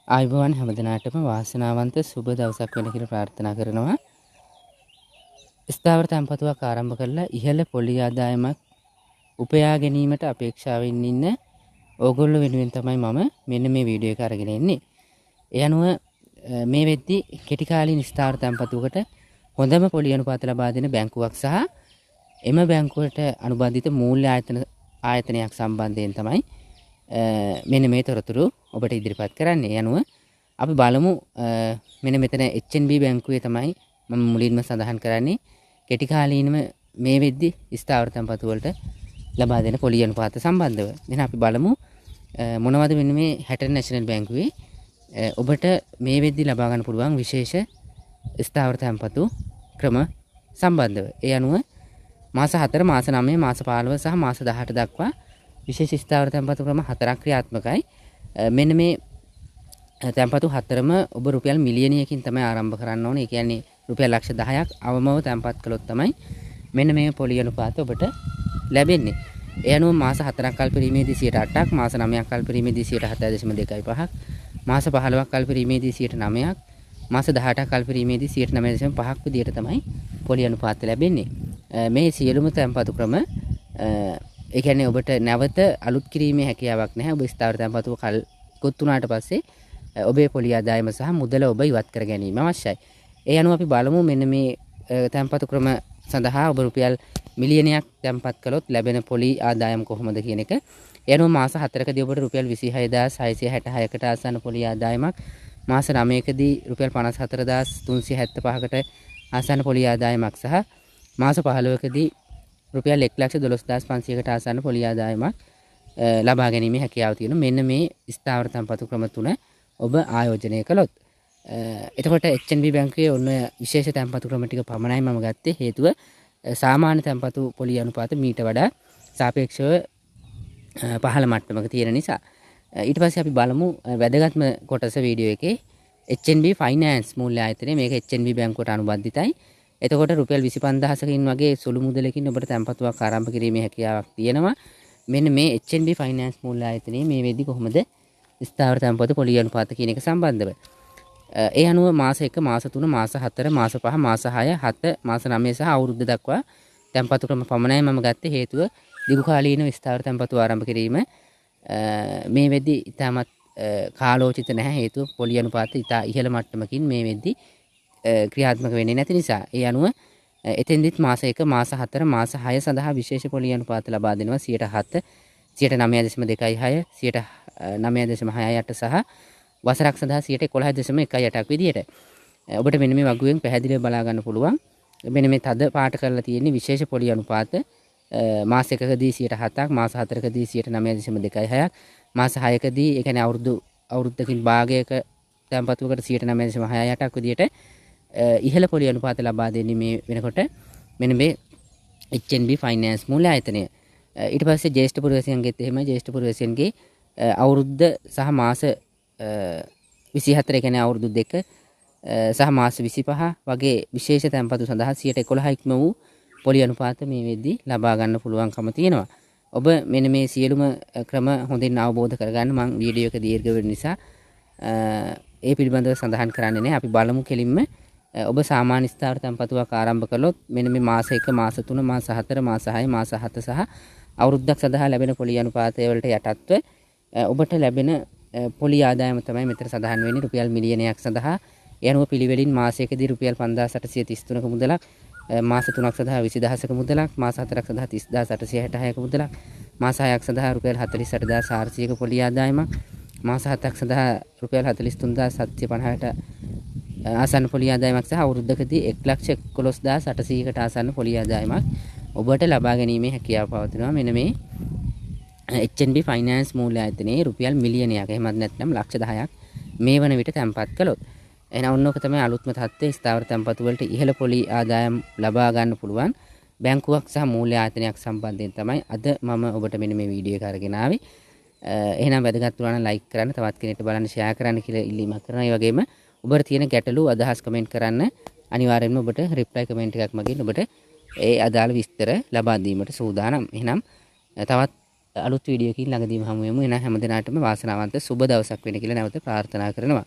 ආයුබෝවන් හැමදෙනාටම වාසනාවන්ත සුබ දවසක් වෙන කියලා ප්‍රාර්ථනා කරනවා. ස්ථාවර තැන්පතුවක් ආරම්භ කරලා ඉහළ පොලි ආදායමක් උපයා ගැනීමට අපේක්ෂාවෙන් ඉන්න ඕගොල්ලෝ වෙනුවෙන් තමයි මම මෙන්න මේ වීඩියෝ එක අරගෙන එන්නේ. ඒ අනුව මේ වෙද්දී කෙටි කාලීන ස්ථාවර තැන්පතුවකට හොඳම පොලි අනුපාත ලබා දෙන බැංකුවක් සහ එම බැංකුවට අනුබන්ධිත මූල්‍ය ආයතනයක් සම්බන්ධයෙන් තමයි මෙන්න මේ තොරතුරු ඔබට ඉදිරිපත් කරන්නේ. ඒ අනුව අපි බලමු මෙන්න මෙතන HNB බැංකුවේ තමයි මම මුලින්ම සඳහන් කරන්නේ කෙටි කාලීනව මේ වෙද්දී ස්ථාවර තැන්පතු වලට ලබා දෙන පොලි අනුපාත සම්බන්ධව. එහෙනම් අපි බලමු මොනවද මෙන්න මේ හැටන් නැෂනල් බැංකුවේ ඔබට මේ වෙද්දී ලබා ගන්න පුළුවන් විශේෂ ස්ථාවර තැන්පතු ක්‍රම සම්බන්ධව. ඒ අනුව මාස 4, මාස 9, මාස 15 සහ මාස 18 දක්වා විශේෂ ස්ථාවර තැන්පතු ක්‍රම 4ක් ක්‍රියාත්මකයි. මෙන්න මේ තැන්පතු 4ම ඔබ රුපියල් මිලියනයකින් තමයි ආරම්භ කරන්න ඕනේ. ඒ කියන්නේ රුපියල් ලක්ෂ 10ක් අවමව තැන්පත් කළොත් තමයි මෙන්න මේ පොලි අනුපාත ඔබට ලැබෙන්නේ. ඒ අනුව මාස 4ක් කල්පරීමේදී 8%ක්, මාස 9ක් කල්පරීමේදී 7.2.5ක්, මාස 15ක් කල්පරීමේදී 9%ක්, මාස 18ක් කල්පරීමේදී 9.5ක් විදියට තමයි පොලි අනුපාත ලැබෙන්නේ. මේ සියලුම තැන්පතු ක්‍රම ඒ කියන්නේ ඔබට නැවත අලුත් කිරීමේ හැකියාවක් නැහැ. ඔබ ස්ථාවර තැන්පතුව කල්කොත් වුණාට පස්සේ ඔබේ පොලි ආදායම සහ මුදල ඔබ ඉවත් කර ගැනීම අවශ්‍යයි. ඒ අනුව අපි බලමු මෙන්න මේ තැන්පතු ක්‍රම සඳහා ඔබ රුපියල් මිලියනයක් තැන්පත් කළොත් ලැබෙන පොලි ආදායම කොහොමද කියන එක. ඒ අනුව මාස 4කදී ඔබට රුපියල් 26666කට ආසන්න පොලි ආදායමක්, මාස 9කදී රුපියල් 54375කට ආසන්න පොලි ආදායමක් සහ මාස 15කදී රුපියල් 112500කට ආසන්න පොලි ආදායමක් ලබා ගැනීමේ හැකියාව තියෙන මෙන්න මේ ස්ථාවර තැන්පතු ක්‍රම තුන ඔබ ආයෝජනය කළොත්. එතකොට HNB බැංකුවේ ඔන්න විශේෂ තැන්පතු ක්‍රම ටික පමණයි මම ගත්තේ. හේතුව සාමාන්‍ය තැන්පතු පොලි අනුපාත මීට වඩා සාපේක්ෂව පහළ මට්ටමක තියෙන නිසා. ඊට පස්සේ අපි බලමු වැදගත්ම කොටස වීඩියෝ එකේ HNB ෆයිනෑන්ස් මූල්‍ය ආයතනය. මේක HNB බැංකුවට අනුබද්ධිතයි. එතකොට රුපියල් 25000කින් වගේ සුළු මුදලකින් ඔබට තැන්පතුවක් ආරම්භ කිරීමේ හැකියාවක් තියෙනවා. මෙන්න මේ HNB ෆයිනෑන්ස් මූල්‍ය ආයතනයේ මේ වෙද්දී කොහොමද ස්ථාවර තැන්පතු පොලි අනුපාත කියන එක සම්බන්ධව. ඒ අනුව මාස 1, මාස 3, මාස 4, මාස 5, මාස 6, 7, මාස 9 සහ අවුරුද්ද දක්වා තැන්පතු ක්‍රම පමණයි මම ගත්තේ. හේතුව දිගු කාලීන ස්ථාවර තැන්පතු ආරම්භ කිරීම මේ වෙද්දී ඉතාමත් කාලෝචිත නැහැ. හේතුව පොලි අනුපාත ඉතා ඉහළ මට්ටමකින් මේ වෙද්දී ක්‍රියාත්මක වෙන්නේ නැති නිසා. ඒ අනුව එතෙන්දිත් මාස 1, මාස 4, මාස 6 සඳහා විශේෂ පොලි අනුපාත ලබා දෙනවා 7%, 9.26%, 9.68% සහ වසරක් සඳහා 11.18% විදියට. ඔබට මෙන්න මේ වගුවෙන් පැහැදිලිව බලා ගන්න පුළුවන්. මෙන්න මේ තද පාට කරලා තියෙන්නේ විශේෂ පොලි අනුපාත මාස 1කදී 7%ක්, මාස 4කදී 9.26%ක්, මාස 6කදී ඒ කියන්නේ අවුරුද්දකින් භාගයක තැන්පතුවකට 9.68%ක් විදියට ඉහළ පොලි අනුපාත ලබා දෙන්නේ මේ වෙනකොට මෙන්න මේ HNB ෆයිනෑන්ස් මූල්‍ය ආයතනය. ඊට පස්සේ ජ්‍යෙෂ්ඨ පුරවැසියන්ගෙත් එහෙමයි. ජ්‍යෙෂ්ඨ පුරවැසියන්ගේ අවුරුද්ද සහ මාස 24 කියන්නේ අවුරුදු 2 සහ මාස 25 වගේ විශේෂ තැන්පතු සඳහා 11% ඉක්ම වූ පොලි අනුපාත මේ වෙද්දී ලබා ගන්න පුළුවන්කම තියෙනවා. ඔබ මෙන්න මේ සියලුම ක්‍රම හොඳින් අවබෝධ කරගන්න මම වීඩියෝ එක දීර්ඝ වෙන නිසා ඒ පිළිබඳව සඳහන් කරන්නේ නැහැ. අපි බලමු කෙලින්ම ඔබ සාමාන්‍ය ස්ථාවර තැන්පතුවක් ආරම්භ කළොත් මෙන්න මේ මාස 1, මාස 3, මාස 4, මාස 6, මාස 7 සහ අවුරුද්දක් සඳහා ලැබෙන පොලි අනුපාතය වලට යටත්ව ඔබට ලැබෙන පොලි ආදායම තමයි මෙතන සඳහන් වෙන්නේ රුපියල් මිලියනයක් සඳහා. ඒ අනුව පිළිවෙලින් මාසයකදී රුපියල් 5833ක මුදලක්, මාස 3ක් සඳහා 20000ක මුදලක්, මාස 4ක් සඳහා 30866ක මුදලක්, මාස 6ක් සඳහා රුපියල් 48400ක පොලි ආදායමක්, මාස 7ක් සඳහා රුපියල් 43750ට ආසන්න පොලි ආදායමක් සහ අවුරුද්දකදී 111800කට ආසන්න පොලි ආදායමක් ඔබට ලබා ගැනීමේ හැකියාව පවතිනවා. මෙන්න මේ HNB ෆයිනෑන්ස් මූල්‍ය ආයතනයේ රුපියල් මිලියනයක් එහෙමත් නැත්නම් ලක්ෂ 10ක් මේ වන විට තැන්පත් කළොත්. එහෙනම් ඔන්නෝක තමයි අලුත්ම තත්ත්වයේ ස්ථාවර තැන්පතු වලට ඉහළ පොලි ආදායම් ලබා ගන්න පුළුවන් බැංකුවක් සහ මූල්‍ය ආයතනයක් සම්බන්ධයෙන් තමයි අද මම ඔබට මෙන්න මේ වීඩියෝ එක අරගෙන ආවේ. එහෙනම් වැදගත් වුණා නම් ලයික් කරන්න, තවත් කෙනෙක්ට බලන්න ෂෙයා කරන්න කියලා ඉල්ලීමක් කරනවා. ඒ වගේම ඔබට තියෙන ගැටලු අදහස් කමෙන්ට් කරන්න. අනිවාර්යයෙන්ම ඔබට රිප්ලයි කමෙන්ට් එකක් මගින් ඔබට ඒ අදාළ විස්තර ලබා දීමට සූදානම්. එහෙනම් තවත් අලුත් වීඩියෝකින් ළඟදීම හමු වෙමු. එන හැම දිනාටම වාසනාවන්ත සුබ දවසක් වෙන්න කියලා නැවත ප්‍රාර්ථනා කරනවා.